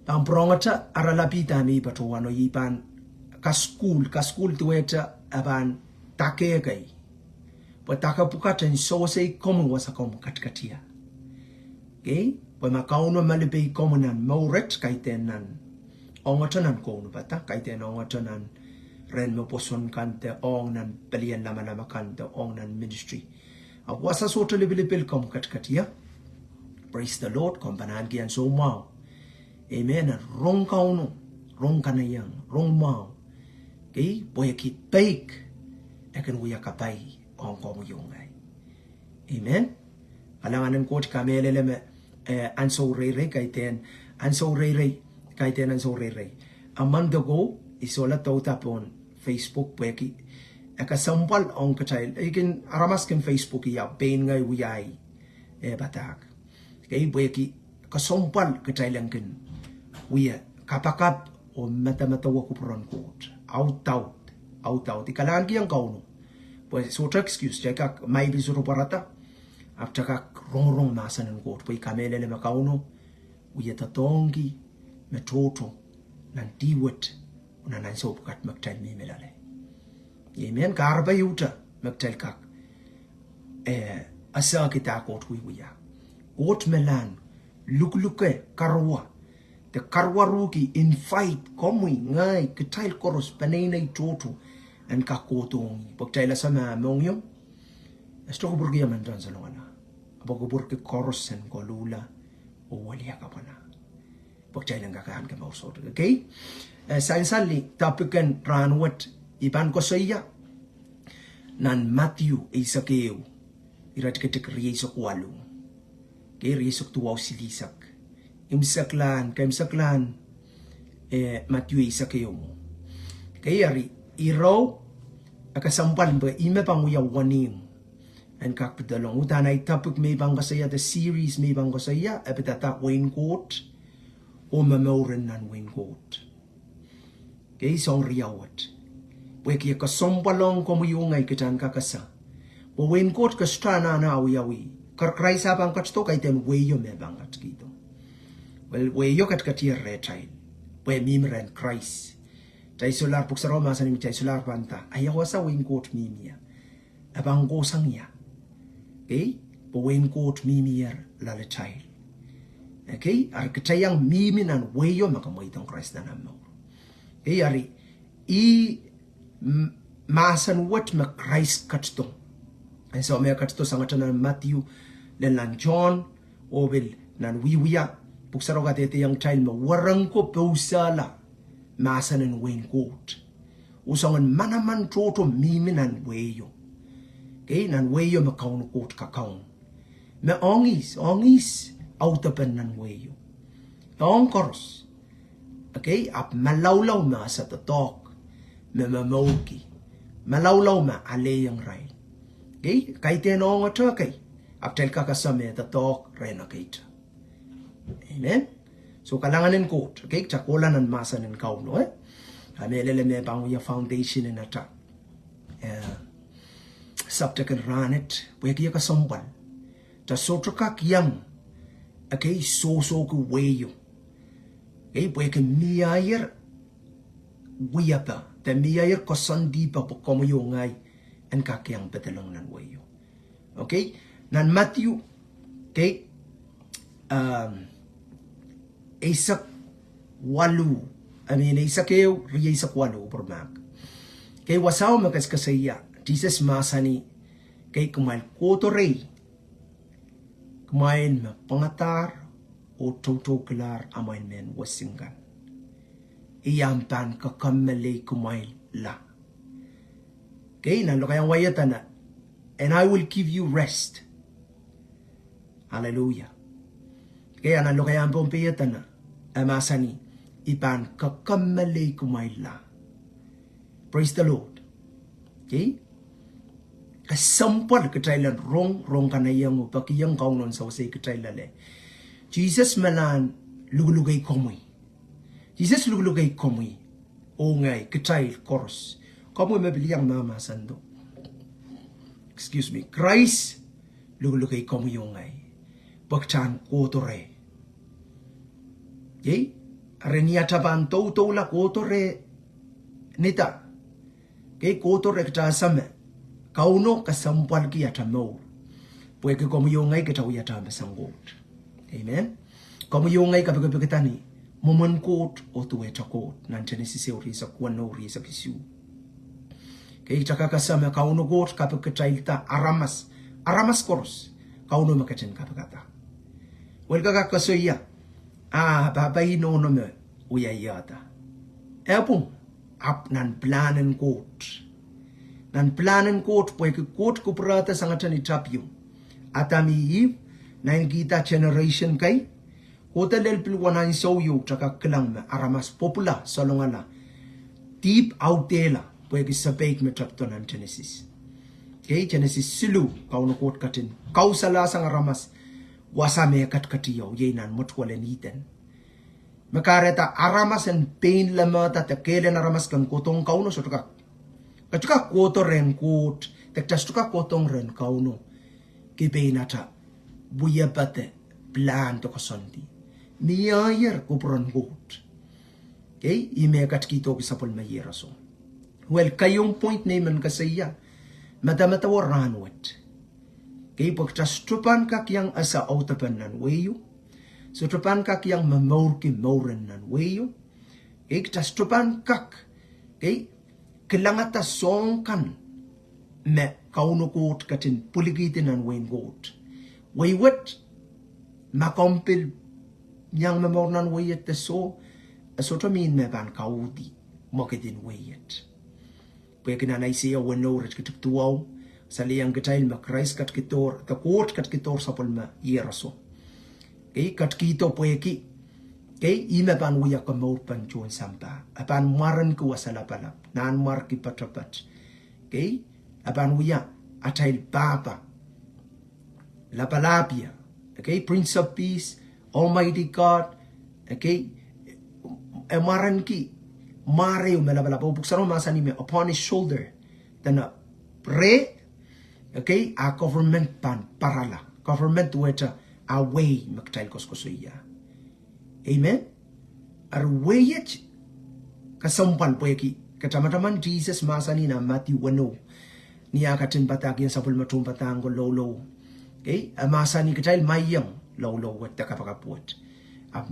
Ang prongata aralapita mi patuano yipan ka school tueta aban takegai. Pataka pukatan so say komu wasa komu katkatia. Okay? Poi makauno malibe komunan mauret kaitenan. Ongotanan kono bata kaiten ongotanan Rehn mo poson kante ong nan pelian lama kante ong nan ministry. Wasa sota libilipil kom katkatia. Praise the Lord kompanan gian so mau. Amen. Rong kauno, rong kanayang, rong mau. Okay? Boya ki bake. Ekan uya kapay ong komo yungay. Amen. Alanganan ko kamelele me anso rere kaiten anso rere. A month ago isola tapon Facebook peki akasampal ong katail ikin aramas ken Facebook ya pain ngai uyai batak kay peki kasampal katailan ken uya kapakap o mata wa kupron kot out ikalan ki ang kauno pues so excuse cheka may bisuro parata after ka rong masanan kot poi kamelele makauno uya tatongi metoto nan diwat unanan so bukat magtal mi melale yemen karba yuta magtal kak asa kita kot wiya kot melan lukluke karwa the karwa ruki in fight komwi ngai kitail koros panay toto an kakotong pagtaila sama mongyo esto ko burgi man dan sa lona abago burki koros sen kolula o walia kapana pagtaila ngakahan ka mausod okay sainsali tapikan ranwat iban ko saya nan Matthew isakeu irat ketek riesok walu kay riesok tuwaw silisak imsaklan Matthew isakeu kay ari iraw akasampan ba ime panguya waning and kakpedalong utanay tapik may bang kasaya the series may bang kasaya epitata Wayne Court o mamauren nan Wayne Court kay song riyawat weki ka sompalong komu yungay kitan kakasa o Wayne Court ka strana na awiyawi karkray sabang katsto kay ten weyo me bangat kito well weyo kat katia retail we mimren Christ tay solar puksaro masan mi tay solar panta ayawa sa Wayne Court mimia abang go sangya okay po Wayne Court mimia la retail okay arkitayang miminan weyo makamoitong Christ na namo okay ari masan wat ma Christ katsto and so me katsto sangatan Matthew lan John obil nan wiwiya puksaro ka tete yang child mo warang ko pausala masan en Wayne Court usangan manaman toto miminan weyo okay nan weyo makaun court kakaun me ongis autapen nan weyo ongkoros okay ap malawlaw ma sa totok me mamauki malawlaw ma aleyang rai okay kay tenong ato kay aptel kakasame totok rena kaita amen so kalanganin court okay chakolan an masanin kauno amelele me banguya foundation in ata subtakan ranet weki ka sombal ta sotroka kiyang okay so ku weyo okay weki miayer wiyapa ta miayer ko sandi pa komo yungay an kakyang betelong nan weyo okay nan Matthew okay isak walu isakeu riya isak walu permak kay wasaw makas kasaya Jesus masani kay kumain kotorey kumain pangatar o toto kelar amain men wasinggan iyampan kakamali kumain la kay nalo kayang wayatana and I will give you rest hallelujah kaya nalo kayang pompeyatana amasani ipan kakamali kumain la praise the Lord okay kasampal katailan rong kanayang upakiyang kaunon sa wasay katailale Jesus malan lugulugay komoy Jesus lugulugay komoy ongay katail koros komoy mabiliyang mama sando excuse me Christ lugulugay komoy ongay bakchan kotore okay Reniata ban to la koto re nita. Ke koto re kta same. Kauno kasampal ki ata mo. Pue ke komu yo ngai kita uyata ambesangot. Amen. Komu yo ngai kapeketani. Momon kot o tueta kot. Nan Genesis e ori sa kuano ori sa kisu. Ke itaka kasame kauno kot kapeketailta aramas. Aramas koros. Kauno makaten kapekata. Welga kasoya. Babai no me uya yata. Epung ap nan planen kot. Nan planen kot pue ke kot kuprata sangatani tapyo. Atami Eve nan kita generation kai. Kota del pilwanan so yo taka klang me aramas popula salongala. Deep out dela pue ke sabek me tapto nan Genesis. Okay, Genesis silu kauno kot katin. Kau sala sang aramas. Wasame katkatiyo yenan mutwalen iten. Makareta aramas en pain lamata te kelen aramas kan kotong kauno sotuka. Katuka koto ren kot, tektastuka kotong ren kauno. Kibeinata buya bate plan to kasonti. Miyayer kupron kot. Okay, ime katkito kisapol mayera so. Well, kayong point naman kasaya. Madamata waranwet. Kay pagtastupan kak yang asa autapan nan weyo. Sutupan kak yang mamor ki mauren nan weyo. Kay tastupan kak. Kay kilangata songkan me kauno kot katin puligitin nan weyn kot. Waywat makompil yang mamor nan weyet te so. Asotamin me ban kaudi mokitin weyet. Pwede na siya wanorit kituptuaw. Saliyang kitail makrais kat kitor, takot kat kitor sa palma yeraso. Okay, kat kito pueki. Okay, ime pan uya ka pan chuan sampa. Apan maran ko wasalapalap. Naan mar ki patrapat. Okay, apan uya atail papa. Lapalapia. Okay, Prince of Peace, Almighty God. Okay, maran ki. Mare umelapalap. Buksaro masani me upon his shoulder. Tana pre. Okay, a government pan parala. Government weta away maktail koskosuya. Amen. Arwayet kasampan poeki. Katamaman Jesus masani na Matthew 1. Niya katin patagyan sa pulmatum patango lolo. Okay, masani katail mayang lolo wat takapakapuat.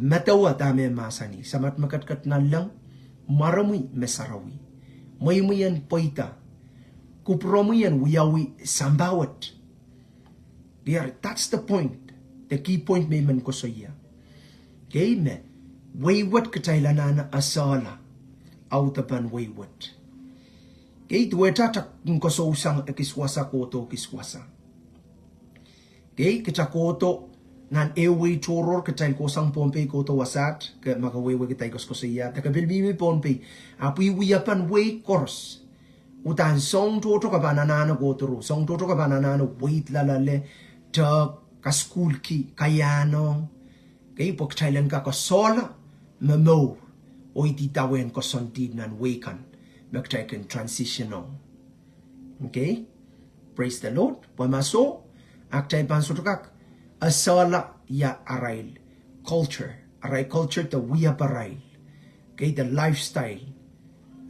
Matawa dami masani. Samat makatkat na lang marami mesarawi. Maymuyan poita. Kupromian wiyawi sambawat. That's the point. The key point may man ko sa iya. Okay, me. Waywat katailanana asala. Autapan waywat. Okay, tuwetatak ko sa usang kiswasa koto kiswasa. Okay, kita koto nan ewe choror katail ko sang pompe koto wasat. Ka makawewe kitay ko sa iya. Takabilbimi pompe. Apoy wiyapan way course. Utan song toto ka banana go turu song toto ka banana wait lalale ta ka school ki kayano kay pok thailand ka sola memo oiti tawen ko sontid nan wekan baktaken transitional. Okay, praise the Lord. Pamaso aktay pan sotukak asala ya arail culture to we aparail. Okay, the lifestyle.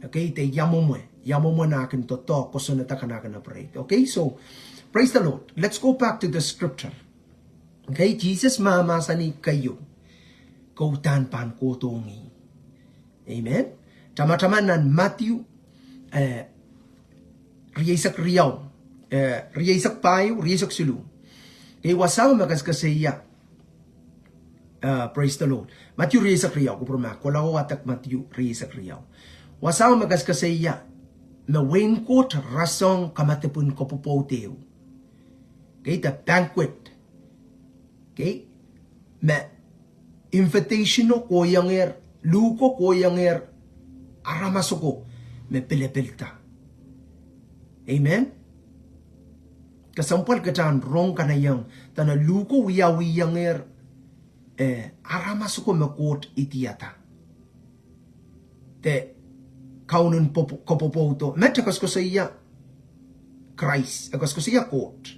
Okay, te Yamomo na akin to koso na takanakan na pray. Okay, so praise the Lord. Let's go back to the scripture. Okay, Jesus mamasani kayo. Kautan pan kotongi. Amen. Tama-tama nan Matthew riyasak riyaw. Riyasak payo, riyasak sulu. Okay, wasaw magaskasaya. Praise the Lord. Matthew riyasak riyaw. Kuproma, kolaw atak Matthew riyasak riyaw. Wasaw magaskasaya. Na wainkot rasong kamatipun ko pupoteo. Okay, the banquet. Okay, ma invitation ko yanger, luko ko yanger, aramasoko, me pilepilta. Amen? Kasampal katan rong kanayang, tana luko wiyawi yanger, aramasoko makot itiyata. Te, kaunon kopopoto meta koskosia Christ koskosia court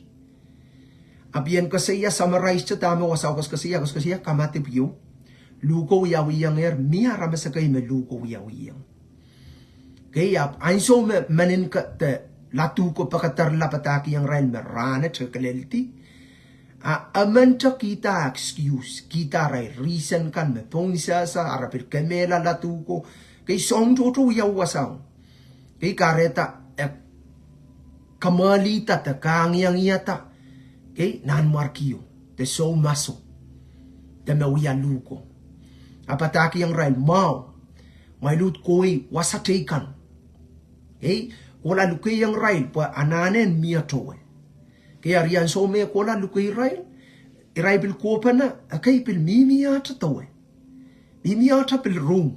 abien kosia summarize ta tama wasaw koskosia kamati piu luko wiyang mia ramasa kay me luko wiyang. Kaya ainso me manin ka te latu ko pakatar lapataki yang rail me rana chakalelti. Amanta kita excuse kita rai reason kan me pongsa sa arapil kemela latu ko kay song toto yawasaw. Kay kareta kamalita ta kangyang iyata kay nan markiyo te so maso te me wiyaluko. Apataki yang rail mau may lut koi wasateikan. Hey, kola lukai yang rail pa ananen mia towe. Kaya rian so me kola lukai rail bil kopana akai pil mimiata towe. Mimiata pil room.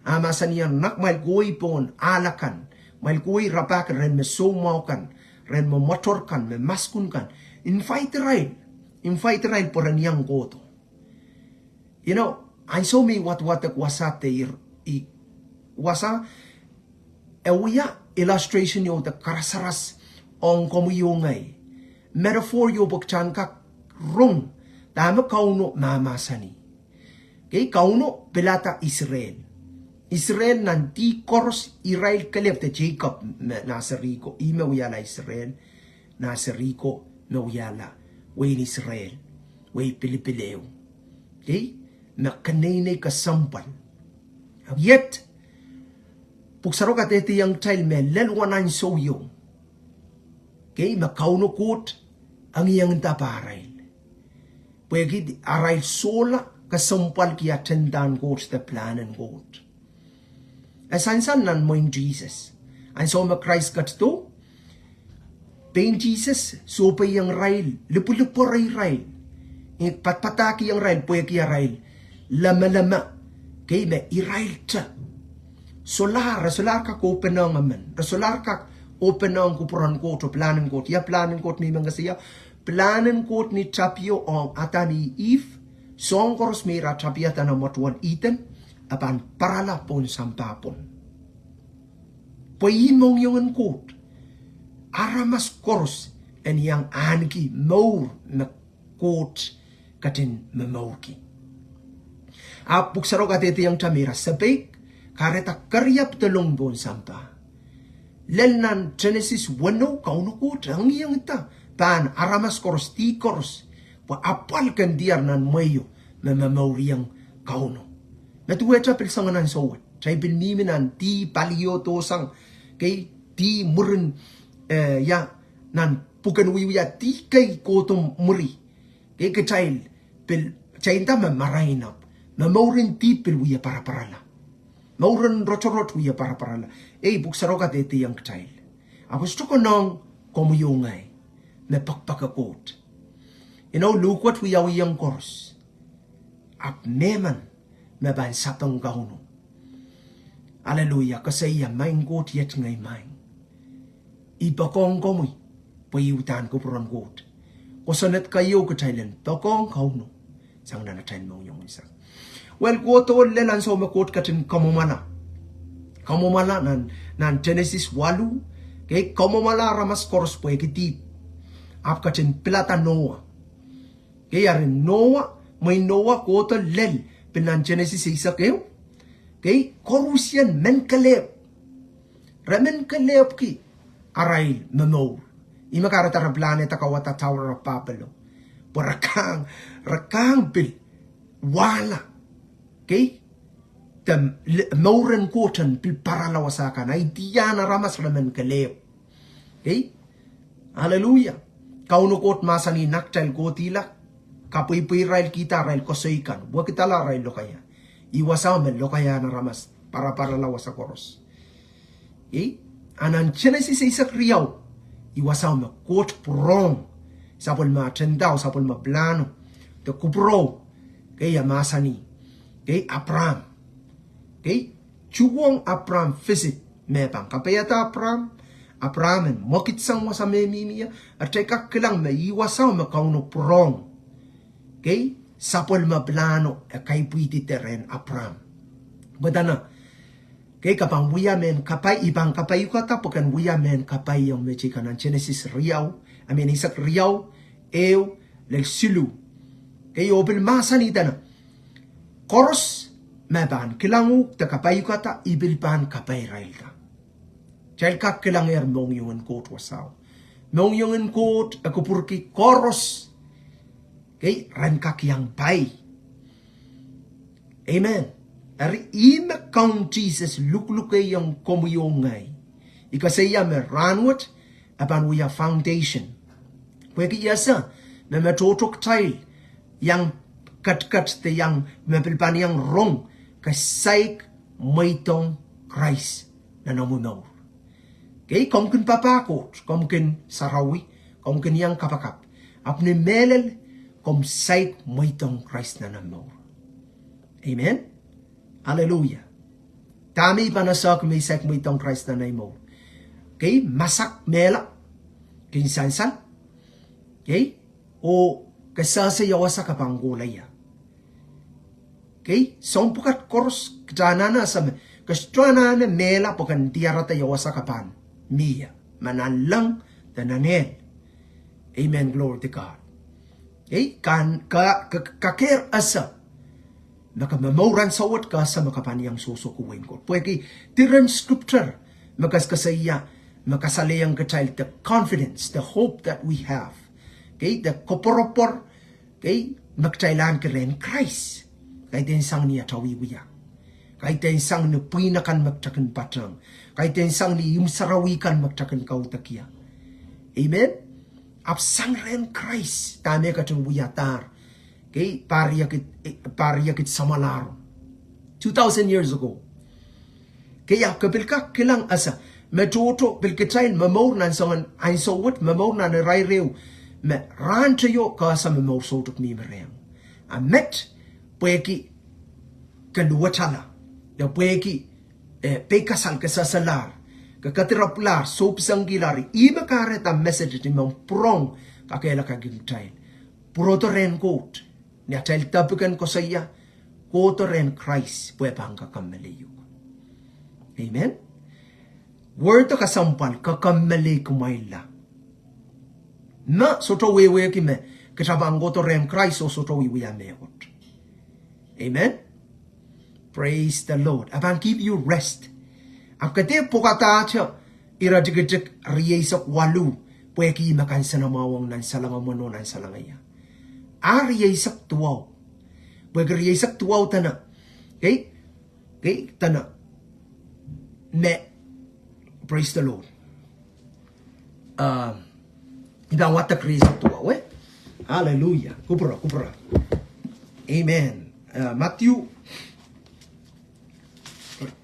Amasanian nak mal goi pon alakan. Mal goi rapak ren me so maukan. Ren me motorkan, me maskunkan. Invite rail por an yang goto. You know, I saw me what wasate wasa ewiya illustration yo the karasaras on komu yongay metaphor yo bukchan ka rung tama kauno mamasani kay kauno pelata Israel nanti koros Israel kalefte Jacob nasariko ime wiyala Israel nasariko me wiyala wain Israel way pilipileo kay nakanay kasampal yet puksaro ka tete yang child me lelwanan so yung kay makauno kot ang iyang taparail pwede arail sola kasampal kia tendan kot the planen kot asansan nan mo in Jesus and so ma Christ kat to pain Jesus so pa yang rail lupo rail patpataki yang rail pwede kia rail lama kay me irail ta solar ka ko penang amen solar ka openang ko puran ko to planen ko ya planen ko ni mangasiya planen ko ni tapio on atani if song koros mira tapia tana motuan iten apan parala pon sampapon poimong yung kot aramas koros en yang anki more na kot katin memorki apuk saroga tete yang tamira sabik kareta karyap telung bon sampa. Lelnan Genesis 1 kauno ko tangyang ita. Pan aramas koros ti koros. Pa apal kan diar nan mayo na memoriang kauno. Natuweta pilsanganan sowat. Chay piniminan ti palio tosang kay ti murin ya nan pukan wiwiya ti kay kotom muri. Kay kachayl pil chayinta mamarainap. Memorin ti pilwiya para-parala. Mauran rocorot wiya para-parala. Buksaroka tete yang kecil. Aku stuko nong komuyungay. Me pakpakakot. You know, lukwat wiya wiyang koros. Ap meman me ban sapang kauno. Hallelujah. Kasi ya main kot yet ngay main. Ipakong komuy. Payutan ko puron kot. Kusanet kayo kecilan. Pakong kauno. Sang nanatayin mo yung isa. Well, ko to lelan so makot katin kamomala nan Genesis 8 kay kamomala ramas koros po ekiti ap katin pilata Noah kay arin Noah may Noah ko to lel pinan Genesis 6 kayo kay korusyan men kalep ramen kalep ki arail memor imakarata ra planeta kawata tower of Papelo rakang bil wala okay? Tam mauren kotan pil paralawasakan ay tiyana ramas ramen kaleo. Okay? Hallelujah. Kauno kot masani naktal kotila kapuy rail kita rail kosoikan. Buwa kita la rail lokaya. Iwasaw men lokaya na ramas para lawas sa koros. Okay? Anan Genesis isak riyaw. Iwasaw me kot prong. Sapol ma tendaw, sapol ma plano. Te kupro. Kaya masani. Okay, Abraham. Okay, chuwang Abraham visit mebang kapayata Abraham en mokit sang wasa memimia at teka kilang maiwasaw makauno prong. Okay, sapol mablano kay puiti teren Abraham. Badana. Okay, kapang wiya men kapay ibang kapay kata pokan wiya men kapay yung mechika ng Genesis riyaw. Isak riyaw lel silu. Okay, open masa ni dana. koros maban kilangu ta kapay kata ibilpan kapay railta. Chal ka kilanger mong yung coat wasaw. Mong yung coat ako purki koros kay ran kakyang pay. Amen. Ari ima kang Jesus luklukay yung komuyong ngay. Ikasaya me ranwat apan wiya foundation. Pwede yasa na matotok tayo yang kat-kat te yang mapilpan yang rong kasayk maitong Christ na namunaw. Kay komkin papakot, komkin sarawi, komkin yang kapakap. Apni melel kom sayk maitong Christ na namunaw. Amen? Hallelujah. Tami pa na sa may sayk maitong Christ na namunaw. Kay masak mela kinsansan. Kay o kasasaya sa kapanggulaya. Okay? Sompukat koros kjanana sa kastranana mela pokan tiarata yawa sa kapan. Mia. Manalang tananel. Amen. Glory to God. Okay? Kakir asa. Makamamauran sawat ka sa makapanyang susukuin ko. Pwede tiran scripture. Makaskasaya. Makasalayang ka child. The confidence. The hope that we have. Okay? The koporopor. Okay? Magtailan ka rin Christ. Kahit din sang niya tawiwiya. Kahit din sang napinakan magtakan patang. Kahit din sang ni imsarawikan magtakan kautakya. Amen? Apsang rin Christ. Tame ka itong wiyatar. Okay? Pariyakit samalaro. 2,000 years ago. Kaya kapil ka kilang asa. Matuto pilkitayin mamaw nan sangan ay sawat mamaw nan ray rew. Me ran tayo ka sa mamaw sotok mi mereng. Amet pweki kaluwatala da pweki pekasal kasasalar kakatiraplar sopsangilari ima kare ta message ti mong prong kakela kagintay puroto ren kot ni atel tapukan ko saya koto ren Christ pwe pangka kamaliyo. Amen. Word to kasampal kakamali kumaila na soto wewe kime katabang goto ren Christ o soto wewe ameot. Amen. Praise the Lord. Aban give you rest. Akate pokata cha iradigitik riyesak walu pweki makan sanamawang nan salanga mono nan salangaya. Riyesak tuwaw. Pweki riyesak tuwaw tana. Okay? Okay? Tana. Me. Praise the Lord. Ibang watak riyesak tuwaw eh. Hallelujah. Kupra. Amen. Matthew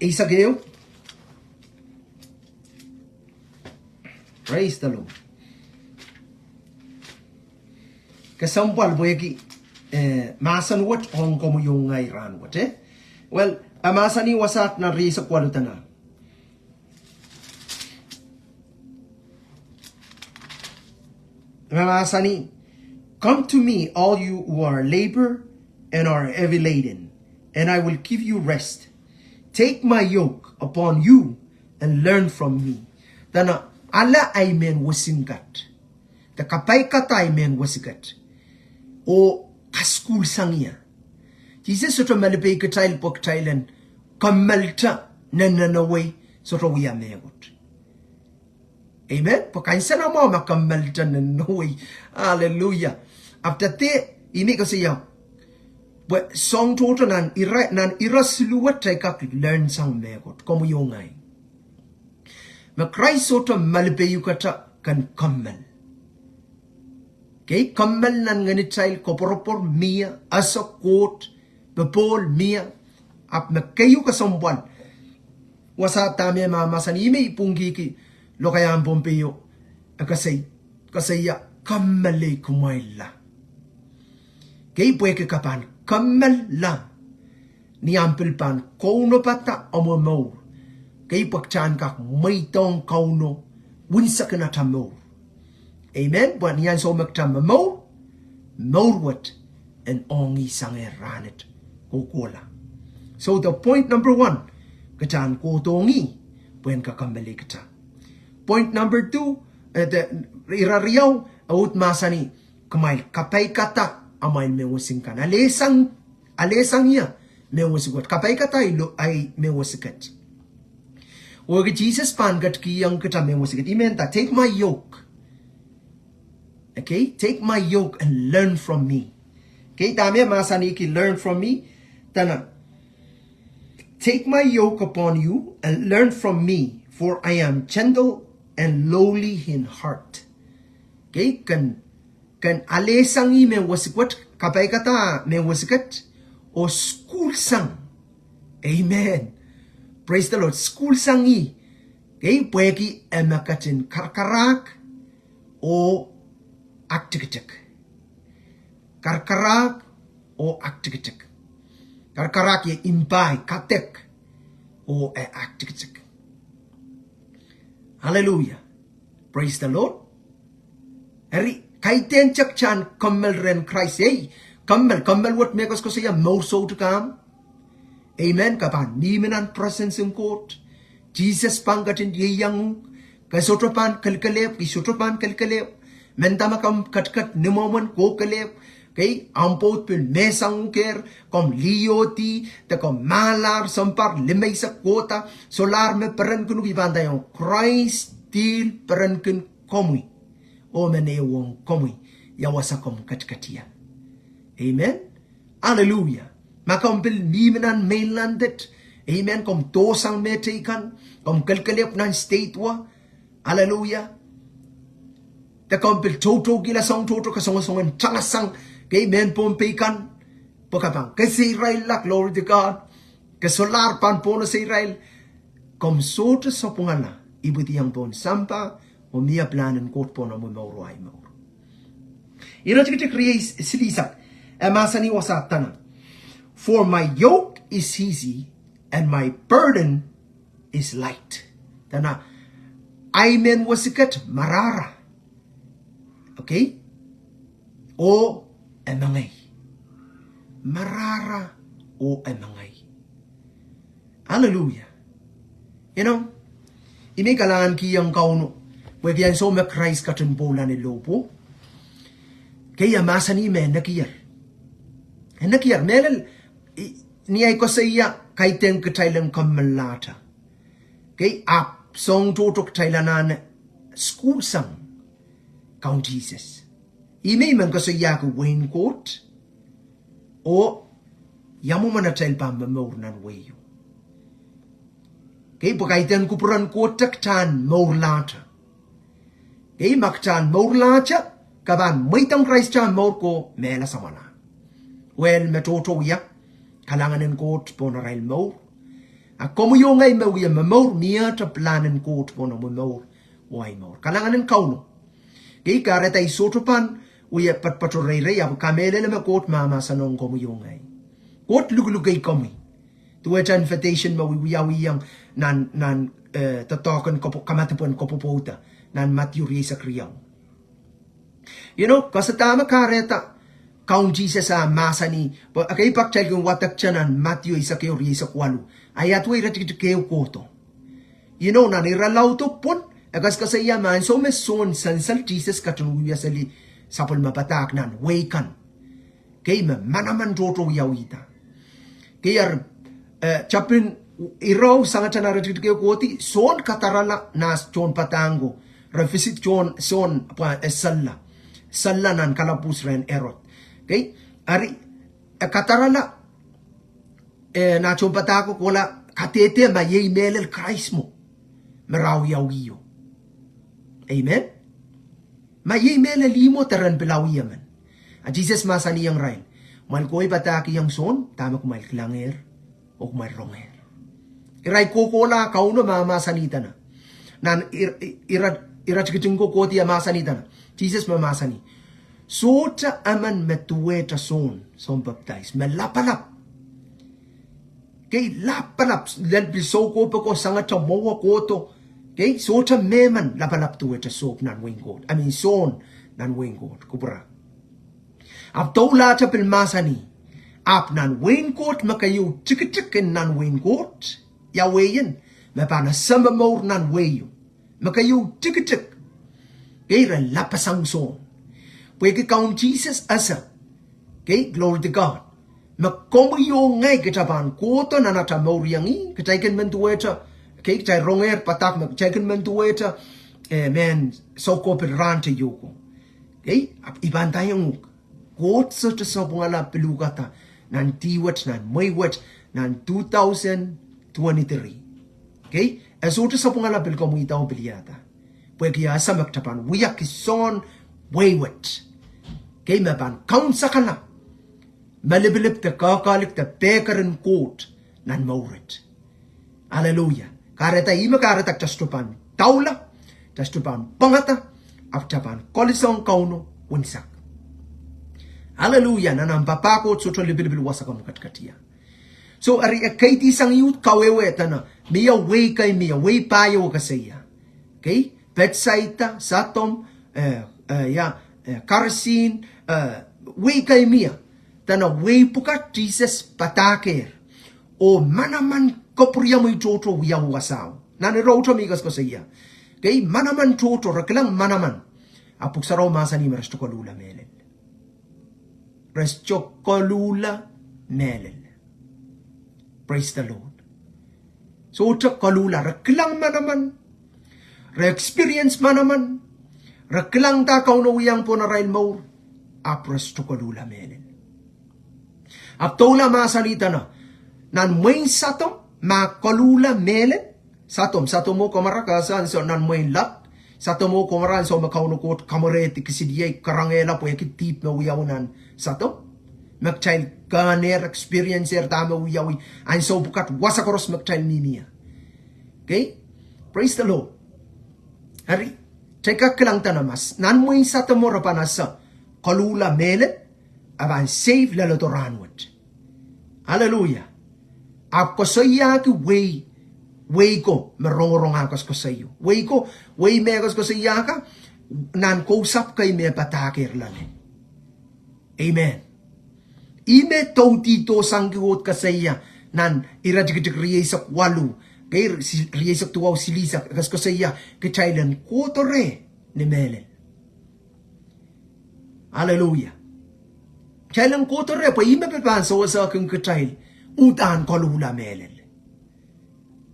Isageo. Praise the Lord. Kasampal boyaki masan wat ong komo yung ngairan wat eh. Well, amasani wasat na risa kwalutana. Amasani, come to me all you who are labor and are heavy laden, and I will give you rest. Take my yoke upon you and learn from me. Dana ala ay men wasingat. The kapay katay men wasigat. O kaskul sangya. Jesus soto malipay katayl po kataylan kamalta nananaway soto wiya megot. Amen? Pakainsa na mo makamalta nananaway. Hallelujah. After te, ini kasi yaw. But song toto nan irasluwat tay kak learn sang megot komo yongay. Ma Christ soto malbeyu kata kan kammal. Okay, kammal nan ganit child koporopor mia asa kot bepol mia ap makayu kasambwan. Wasa tame mamasan ime ipunggi ki lokayang pompeyo kasaya kammale kumaila. Okay, pwede kapan kammal la ni ampilpan kauno pata omo kay pagchan kak may tong kauno winsa kana tamo. Amen. Buat niyan so magtama mo what and ongi sange ranet kukola. So the point number 1 kachan ko tongi puen kakambali kacha. Point number 2 irariyaw out masani kamay kapay kata amain me wasing kan alesang niya mewasigot. Kapay kata ay mewasigat. Or Jesus pan gat ki yang kata mewasigat. Amen ta. Take my yoke. Okay? Take my yoke and learn from me. Okay? Dami masani ki learn from me. Tanan. Take my yoke upon you and learn from me, for I am gentle and lowly in heart. Okay? Kan alesangi mewasigat. Kapay kata mewasigat. O school sang. Amen. Praise the Lord. School sangi. Okay? Pwegi emakatin karkarak o aktikitik. Karkarak o aktikitik. Karkarak ye impay katek o aktikitik. Hallelujah. Praise the Lord. Eri kaiten chak chan kammel ren Christ. Hey, kammel what make us ko siya more so to come. Amen. Kapan nimenan presence in court. Jesus pangatin yang kasotropan kalkalep, kisotropan kalkalep. Mentama kam katkat nimoman ko kalep. Kay ampot pil mesang ker kom lioti te kom malar sampar limay sa kota solar me peren kun ibanda yung Christ til peren kun komui o menewong komui yawasa kom katkatia. Amen. Hallelujah. Makampil nimenan mainlandet. Amen. Kom tosang meteikan kom kalkalep nan state wa. Hallelujah. Te kompil toto gila song toto kasong changasang kay men pompekan pokapang kasi Israel la glory to God kasolar pan pono sa Israel kom soto sa pungana ibuti yang pon sampa o mia planen kot pono mo mauro ay mauro ino tikiti create silisak amasani wasatana for my yoke is easy and my burden is light tana ay men wasikat marara okay o emangay. Marara o emangay. Hallelujah. You know, imi kalangan kiyang kauno. Pwede yan so makrais katumbola ni lopo. Kaya masani men nakiyar. Nakiyar. Melal, niyay ko sa iya kaiteng katailang kamalata. Kay ap song tutok tailanan school sang count Jesus. Ime man kasi yaku Wayne Court o yamu manatel pa mamor nan wayo. Kay pagkaitan kupuran ko taktan mor lata. Kay maktan mor lata kaban maitang Christ chan mor ko mela samana. Well metoto ya kalanganin court po na rail mor. Ako mo yung ngay mawia mamor niya ta planen court po na mamor way mor. Kalanganin kauno. Kay kareta isotopan uya patpaturay abu kamele na makot mama sanong komu yungay. Kot lugulugay komi. Tuweta invitation mawiyawiyang nan tatokan kopo kamatapon kopopota nan matyuri sa kriyaw. You know, kasatama kareta kaun Jesus sa masani akay pakchay kung watak chanan Matthew isa kayo sa kwalu. Ayat way ratik kayo koto. You know, naniralaw to pun agas kasaya man so meson sansal Jesus katunuya sali sapol mapatak nan wakan kay manaman toto yawita kayar chapin iraw sangat naratit kayo koti son katarala nas chon patango revisit chon son pa salla nan kalapus ren erot kay ari katarala na chon patako kola katete mayay melel Christ mo maraw yawiyo. Amen. Mayay mele limo taran pilawi yaman. At Jesus masani yang rail. Mal ko'y pataki yang son, tama kumail klanger o kumail ronger. Iray kokola kauno mamasanita na. Nan irachikiting ko koti masanita na. Jesus mamasani. Sota aman metuweta son baptize. Melapalap. Kay lapalap. Len piso ko pa ko sangat sa mawa ko to. Okay, so ta meman lapalap tu eta sop nan wingkot. I mean son nan wingkot kupra. Ap tola ta pil masani. Ap nan wingkot makayu tikitik nan wingkot. Ya weyen mapana sama more nan weyo. Makayu tikitik. Kaya lapasang son. Pwede kaun Jesus asa. Okay, glory to God. Makomo yo ngay kita ban koto na nata mauriangi kita ikan mentueta okay kita ronger patak mak kita ikan mentueta men so ko perante yoko okay iban tayong kot sa pungala pelugata nan tiwat nan maywat nan 2023 okay aso sa pungala pel komo itaw biliata pwede asa maktapan wiyak son waywat okay maban count sa kana Malibilip te kakalik te pekarin kot nan maurit. Hallelujah. Kareta ima kareta tastupan taula, tastupan pangata, aftapan kolisong kauno winsak. Hallelujah. Nanang papako soto libilibil wasakam katkatia. So ari kaiti sang yut kawewe tana miya way kay miya way payo kasaya. Okay? Betsaita satom karasin way kay miya. Tana way puka Jesus pataker o manaman kopria mo itoto wiya wasaw nani roto migas ko saya kay manaman toto raklang manaman apuk saraw masani resto kolula melel resto kolula melel praise the Lord so to kolula raklang manaman re experience manaman raklang ta kauno wiyang po na rail mo apresto kolula melel Aptola masalita na nan main satom ma kolula mele satom mo kamarakasan so nan main lap satom mo kamaran so makauno kot kamareti kisidiye karangela po yakitip na uyawunan satom magchild kaner experiencer tama uyawi an so bukat wasakoros magchild mimia okay praise the Lord hari teka kelang tanamas nan main satom mo rapanasa kolula mele aban save lalotoranwat. Hallelujah. Ako saya ki way ko merong akos ko sayo. Way megos ko saya ka nan kausap kay me patakir lang. Amen. Ime tito sanggiwot ka saya nan irajigijig riyesak walu kay riyesak tuwaw silisak akas ko saya kitailan kotore ni melen. Hallelujah. Kailan ko to re pa ime pepan so sa kung kachil utan kolula melel.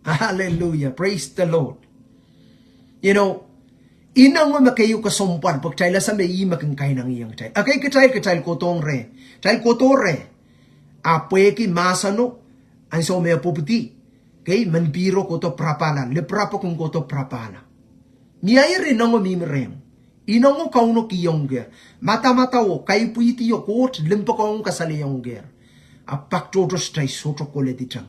Hallelujah. Praise the Lord. You know, inang mo makayo kasumpan pag chayla sa may ima kang kainang iyang chayl. Okay, kachayl ko tong re. Chayl ko to re. Apoy ki masano ang so may puputi. Okay, manbiro ko to prapala. Leprapo kung ko to prapala. Miyaya rin ang umimrem. Inongo kauno kiyongger. Mata-mata o kay puiti yo kot limpo kong kasaliyongger. Apak todos tay soto koleti chang.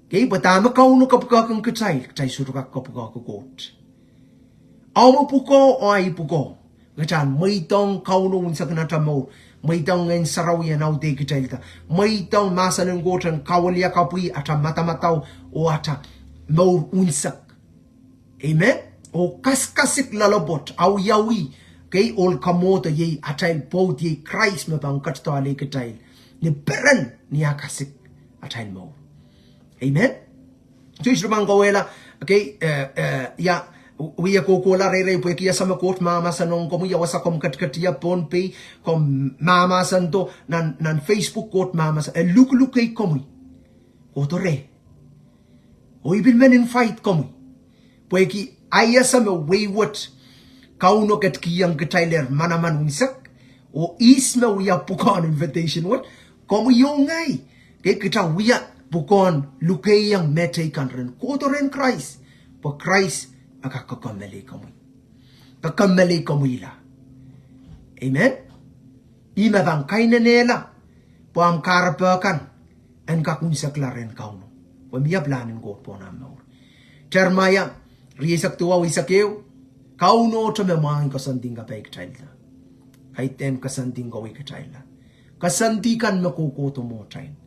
Kay batama kauno kapka kang kacay soto kapka kot. Amo puko o ay puko. Gachan may tong kauno unsa kanata mo. May tong ngayon saraw yan au te kacay ta. May tong masa ng gotan kawalya kapui ata mata-mata o ata mo unsak. Amen? O kaskasik lalabot au yawi kay ol kamoto ye atail pot ye Christ me bang katto ale katail ni peren ni akasik atail mo. Amen. So is rumang kawela okay ya wiya ko kola re po kiya sama kot mama sanong komu ya wasa kom katkatia pon pay kom mama santo nan Facebook kot mama sa look kay komu otore o ibil men in fight komu po ki ayasa me wayward kauno ket kiyang ketailer manaman winsak o isma wiya pukon invitation what komu yongay ke kita wiya pukon lukayang metay kanren kotoren Christ po Christ akakamali komu kakamali komu ila amen ima bang kaina nela po am karapakan en kakunsak laren kauno po miya planin ko po na maur termaya riyesak tuwa wisakeu kauno to me mang kasanting ka pek chaila kaiten kasanting ka wi ka chaila kasantikan makukuto mo chain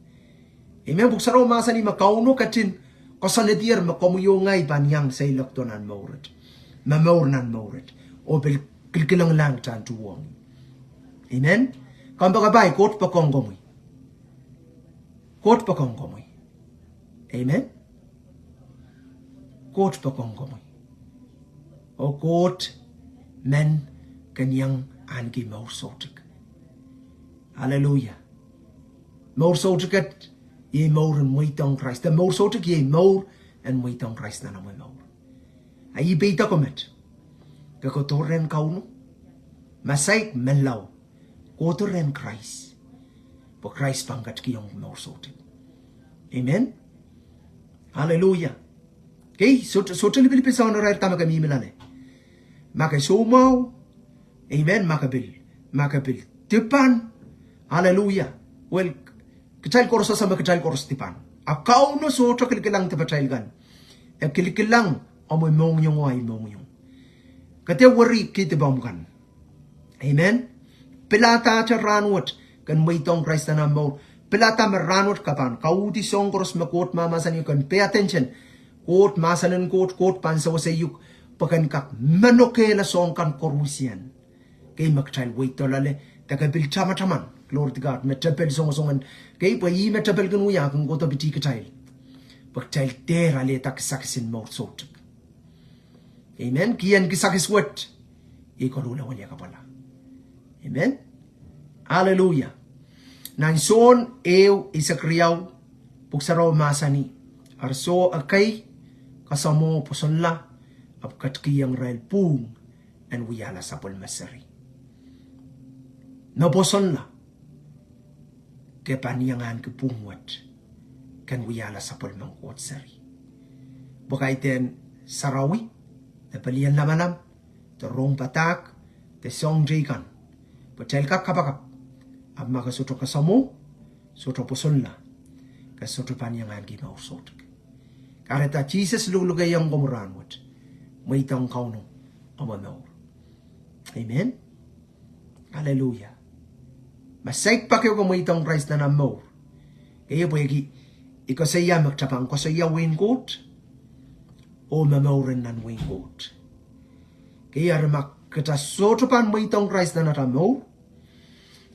ime buksaro masani makauno katin kasanedier makomuyo ngay banyang sa iloktonan mauret mamornan mauret o bel kilkilang lang tan tuwang amen kamba bay kot pa kongomoy amen kot pa kongomoy o kot men kanyang angi mausotik hallelujah Maur so tiket ye maur en muitong Christ. The maur so tik ye maur en muitong Christ na mo maur. Ai beita komet. Ka ko torren kauno. Masaik melau. Ko torren Christ. Po Christ pangkat ki yung maur so tik. Amen. Hallelujah. Okay, so libili sa honorar tama kami milane. Maka so mau. Amen, makabil. Tipan. Hallelujah. Well, kecil koros sama kecil koros tipan. Akau no so to kilikilang tipacail gan. Kilikilang amoy mong yung ay mong yung. Kate wari kiti bamkan. Amen. Pilata cha ranwat kan muitong Christ na mo. Pilata meranwat kapan. Kauti song koros makot mamasan yung kan pay attention. Kot masanan kot pansa sa yuk pakan kak manokela song kan korusian. Kay makchal wait to lale tagabil chama. Glory to God. Metapel songan. Kay pa yi metapel kan uya kung goto biti kachal. Pagchal tera le tak saksin mo sot. Amen. Kian kisakis wat. Ikolula wanya kapala. Amen. Hallelujah. Nan son ew isakriyaw puksaraw masani. Arso akay kasamo posonla apkat kiyang rail pung and wiyala sa pulmasari. Naposonla ke paniyangan ke pungwat kan wiyala sa pulmangkot sari. Bukaiten sarawi te palian lamanam te rong patak te song jikan. Patel ka kapakap ab makasuto kasamo suto posonla kasuto paniyangan ki mausot. Kareta Jesus lulugay ang kumuranwat. May itang kauno amanaw. Amen? Hallelujah. Masaik pa kayo kung may itang Christ na namaw. Kaya po ikaw sa iya magtapang ko sa iya wingkot o mamaw rin ng wingkot. Kaya ramak katasoto pan may itang Christ na natamaw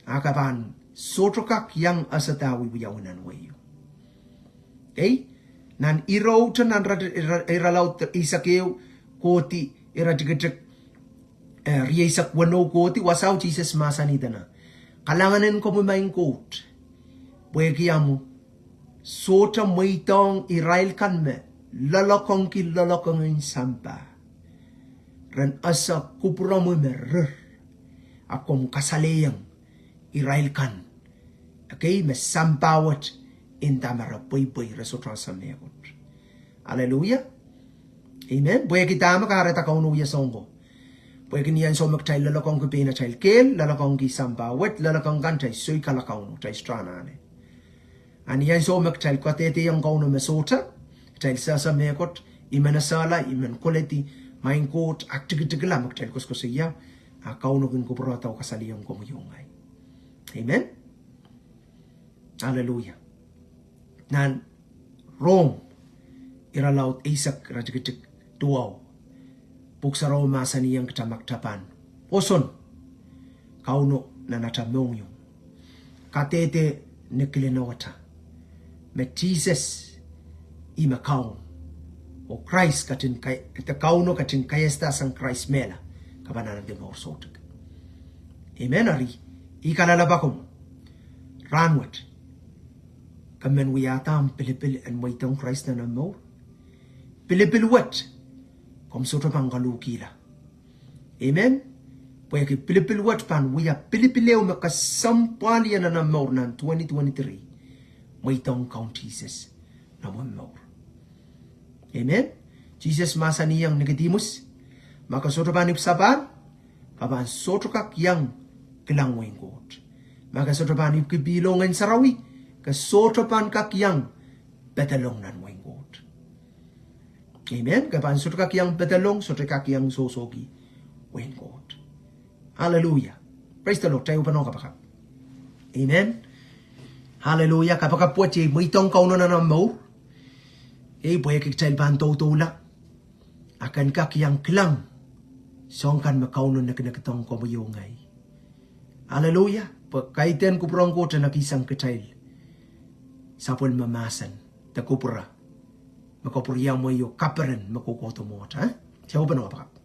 akapan soto kak yang asatawi wiyawanan wayo. Okay? Nan iraw ta nan iralaw isakeo koti iradigadak riyasak wano koti wasaw Jesus masanita na kalanganin ko maing kot buegiamu sota maitong irail kan me lalakong ki lalakong in sampa ran asa kupura mo merer akom kasaleyang irail kan okay me sampawat intamara boy resotra sa megot. Hallelujah. Amen. Boy kita makareta kauno ya songo. Boy kiniyan so magtay lalakong ko pina child kel, lalakong ki sambawet, lalakong kan chay soy kalakauno, chay strana ne. Aniyan so magtay ko tete yang kauno mesota, chay sa megot, imanasala, iman koleti, main coat, aktigla magtay ko siya, kauno kin ko prota kasaliyang kumuyungay. Amen. Hallelujah. Nan Rome iralaut isak rajikitik tuaw puksaraw masaniyang katamaktapan oson kauno na natamong yung katete nikilinawata met Jesus imakaw o Christ katin kauno katin kayesta sang Christ mela kabanan de morsotek. Amen ari ikalalabakom ranwat kamen wiyatam pilipil and waitong Christ na namo. Pilipil wat kom soto pang kalukila. Amen. Pwede pilipil wat pan wiya pilipileo makasampali na namo ng 2023. Waitong count Jesus na mo. Amen. Jesus masaniyang Nicodemus makasoto panip saban kaban soto kak yang kilangwing kot. Makasoto panip kibilongan sarawi kasoto pan kakyang betalong nan winggot. Amen. Kapan soto kakyang betalong, soto kakyang sosogi winggot. Hallelujah. Praise the Lord. Tayo pa nung kapakap. Amen. Hallelujah. Kapakap po siya, may itong kauno na namaw. Boy kikchal pan totula. Akan kakyang klang. Song kan makauno na kinakitong kumuyungay. Hallelujah. Pagkaiten ko prong ko na nakisang kachal. Sapol mamasan, takupura. Makapuriya mo yung kaparan, makukoto mo. Siya ko pa nung kapakap.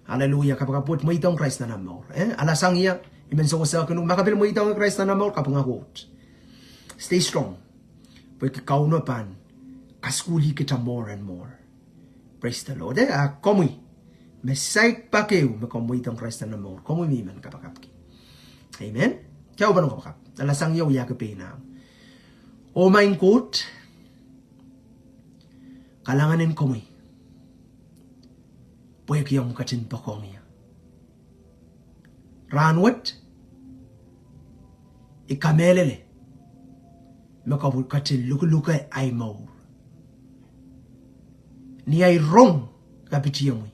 Hallelujah, kapakapot mo itong Christ na namaw. Alasang iya, imen sa wasa kanong makabil mo itong Christ na namaw, kapangakot. Stay strong. Porque kau no pan kaskuli kita more and more. Praise the Lord. Komui. Mesaik pakeu me komui tong Christ na more. Komui mi man kapakapki. Amen. Kau ba no kapakap? Alasang yaw ya ke na. O main court. Kalanganin komui. Puwag yung katin pakong niya. Ranwat. Ikamelele. Makabul katin luka-luka ay maur. Ni ay wrong kapitiyong.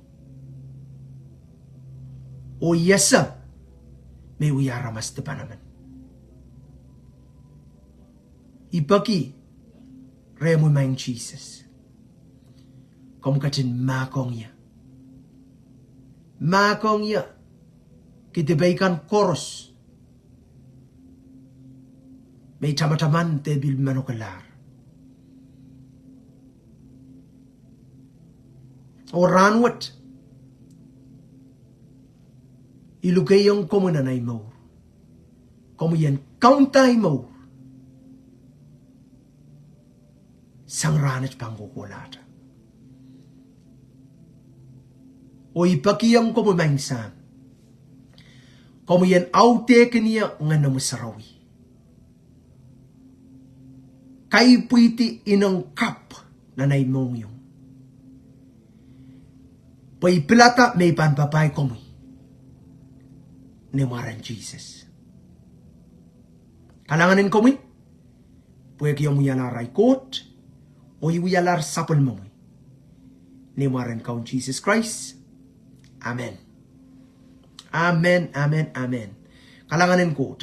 O yasa. May uyaramas te pa naman. Ipaki. Remo maing Jesus. Kamu katin makong niya. Makong niya. Kitibaikan koros. May tamataman te bil manukalar. O ranwat. Ilugay yung komunanay mo. Komu yan kauntay mo. Sang ranat pangkukulata. O ipakiyang kumumangsan. Komu yan aute kaniya nga namusarawi. Kay puiti inang kap na naimong yung. Pay pilata may panpapay komu. Ni maran Jesus. Kalanganin komu. Pwede yung muyalar kot. O yuyalar sapon mo. Ni maran kaun Jesus Christ. Amen. Amen, amen, amen. Kalanganin ko,